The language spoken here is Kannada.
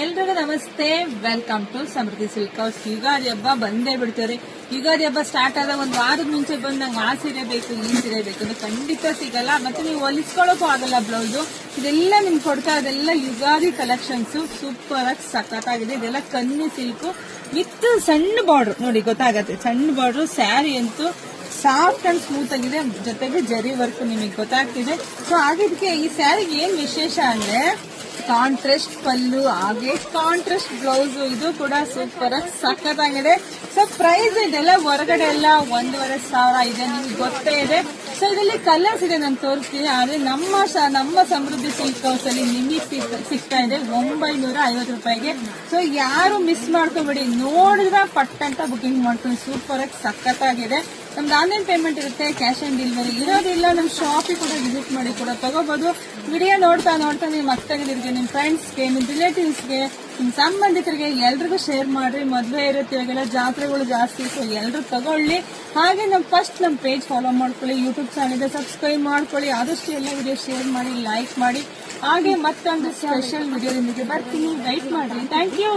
ಎಲ್ರಿಗೂ ನಮಸ್ತೆ, welcome to Samruddhi silk house. Ugadi ಹಬ್ಬ ಬಂದೇ ಬಿಡ್ತಾರೆ. ಯುಗಾದಿ ಹಬ್ಬ ಸ್ಟಾರ್ಟ್ ಆದ ಒಂದ್ ವಾರದ ಮುಂಚೆ ಬಂದು ನಂಗೆ ಆ ಸೀರೆ ಬೇಕು, ಈ ಸೀರೆ ಬೇಕು ಅಂದ್ರೆ ಖಂಡಿತ ಸಿಗಲ್ಲ. ಮತ್ತೆ ನೀವು ಹೊಲಿಸ್ಕೊಳ್ಳೋಕು ಆಗಲ್ಲ. ಬ್ಲೌಸು ಇದೆಲ್ಲ ನಿಮ್ಗೆ ಕೊಡ್ತಾ ಇದೆಲ್ಲ ಯುಗಾದಿ ಕಲೆಕ್ಷನ್ಸ್. ಸೂಪರ್ ಆಗಿ ಸಖತ್ತಾಗಿದೆ. ಇದೆಲ್ಲ ಕನ್ನಿ ಸಿಲ್ಕ್ ವಿತ್ ಸಣ್ಣ ಬಾರ್ಡರ್ ನೋಡಿ, ಗೊತ್ತಾಗತ್ತೆ. ಸಣ್ಣ ಬಾರ್ಡರ್. ಸ್ಯಾರಿ ಅಂತೂ ಸಾಫ್ಟ್ ಅಂಡ್ ಸ್ಮೂತ್ ಆಗಿದೆ, ಜೊತೆಗೆ ಜರಿ ವರ್ಕ್ ನಿಮಗೆ ಗೊತ್ತಾಗ್ತಿದೆ. ಸೊ ಆಗಿದ್ದಕ್ಕೆ ಈ ಸ್ಯಾರಿಗೆ ಏನ್ ವಿಶೇಷ ಅಂದ್ರೆ ಕಾಂಟ್ರಾಸ್ಟ್ ಪಲ್ಲು, ಹಾಗೆ ಕಾಂಟ್ರಾಸ್ಟ್ ಬ್ಲೌಸ್. ಇದು ಕೂಡ ಸೂಪರ್ ಆಗಿ ಸಖತ್ತಾಗಿದೆ. ಸೊ ಪ್ರೈಸ್ ಇದೆಲ್ಲ ಹೊರಗಡೆ ಎಲ್ಲ 1,500 ಇದೆ, ನಿಮ್ಗೆ ಗೊತ್ತೇ ಇದೆ. ಸೊ ಇದರಲ್ಲಿ ಕಲರ್ಸ್ ಇದೆ, ನಾನು ತೋರಿಸ್ತೀನಿ. ಆದ್ರೆ ನಮ್ಮ ಸಮೃದ್ಧಿ ಸಿಲ್ಕ್ ಹೌಸ್ ಅಲ್ಲಿ ನಿಮಗೆ ಸಿಗ್ತಾ ಇದೆ 950 ರೂಪಾಯಿಗೆ. ಸೊ ಯಾರು ಮಿಸ್ ಮಾಡ್ಕೋಬೇಡಿ, ನೋಡಿದ್ರೆ ಪಟ್ ಅಂತ ಬುಕಿಂಗ್ ಮಾಡ್ಕೊಂಡು. ಸೂಪರ್ ಆಗಿ ಸಖತ್ತಾಗಿದೆ. ನಮ್ದು ಆನ್ಲೈನ್ ಪೇಮೆಂಟ್ ಇರುತ್ತೆ, ಕ್ಯಾಶ್ ಆನ್ ಡೆಲಿವರಿ ಇರೋದಿಲ್ಲ. ನಮ್ಮ ಶಾಪಿಗೆ ಕೂಡ ವಿಸಿಟ್ ಮಾಡಿ ಕೂಡ ತಗೋಬಹುದು. ವಿಡಿಯೋ ನೋಡ್ತಾ ನೀವು ಮಕ್ಕಳಿಗೆ, ನಿಮ್ಮ ಫ್ರೆಂಡ್ಸ್ಗೆ, ನಿಮ್ಮ ರಿಲೇಟಿವ್ಸ್ಗೆ, ನಿಮ್ಮ ಸಂಬಂಧಿಕರಿಗೆ ಎಲ್ರಿಗೂ ಶೇರ್ ಮಾಡ್ರಿ. ಮದುವೆ ಇರುತ್ತೆ, ಇವಾಗೆಲ್ಲ ಜಾತ್ರೆಗಳು ಜಾಸ್ತಿ, ಸೊ ಎಲ್ರು ತಗೊಳ್ಳಿ. ಹಾಗೆ ನಮ್ಮ ಪೇಜ್ ಫಾಲೋ ಮಾಡ್ಕೊಳ್ಳಿ, ಯೂಟ್ಯೂಬ್ ಚಾನಲ್ ಇದೆ, ಸಬ್ಸ್ಕ್ರೈಬ್ ಮಾಡ್ಕೊಳ್ಳಿ. ಆದಷ್ಟು ಎಲ್ಲ ವಿಡಿಯೋ ಶೇರ್ ಮಾಡಿ, ಲೈಕ್ ಮಾಡಿ. ಹಾಗೆ ಮತ್ತೊಂದು ಸ್ಪೆಷಲ್ ವಿಡಿಯೋದೊಂದಿಗೆ ಬರ್ತೀನಿ, ವೈಟ್ ಮಾಡ್ರಿ. Thank you.